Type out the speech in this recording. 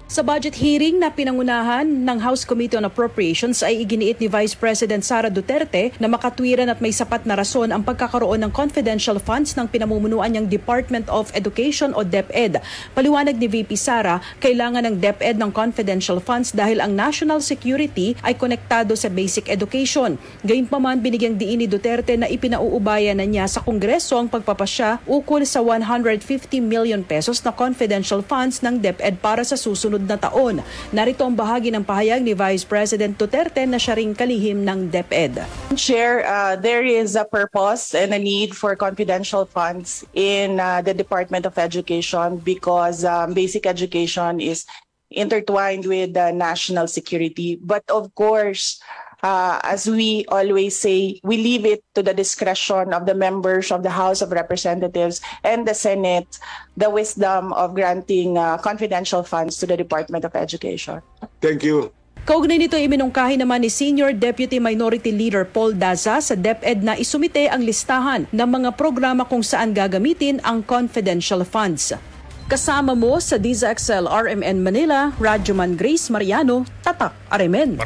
Sa budget hearing na pinangunahan ng House Committee on Appropriations ay iginiit ni Vice President Sara Duterte na makatwiran at may sapat na rason ang pagkakaroon ng confidential funds ng pinamumunuan niyang Department of Education o DepEd. Paliwanag ni VP Sara, kailangan ng DepEd ng confidential funds dahil ang national security ay konektado sa basic education. Gayunpaman, binigyang diin ni Duterte na ipinauubayan na niya sa Kongreso ang pagpapasya ukol sa 150 million pesos na confidential funds ng DepEd para sa susunod na taon. Narito ang bahagi ng pahayag ni Vice President Duterte na siya ring kalihim ng DepEd. Chair, there is a purpose and a need for confidential funds in the Department of Education because basic education is intertwined with national security. But of course, as we always say, we leave it to the discretion of the members of the House of Representatives and the Senate, the wisdom of granting confidential funds to the Department of Education. Thank you. Kaugnay nito, iminungkahi naman ni Senior Deputy Minority Leader Paul Daza sa DepEd na isumite ang listahan ng mga programa kung saan gagamitin ang confidential funds. Kasama mo sa DZXL RMN Manila, Radyoman Grace Mariano, Tatak, RMN.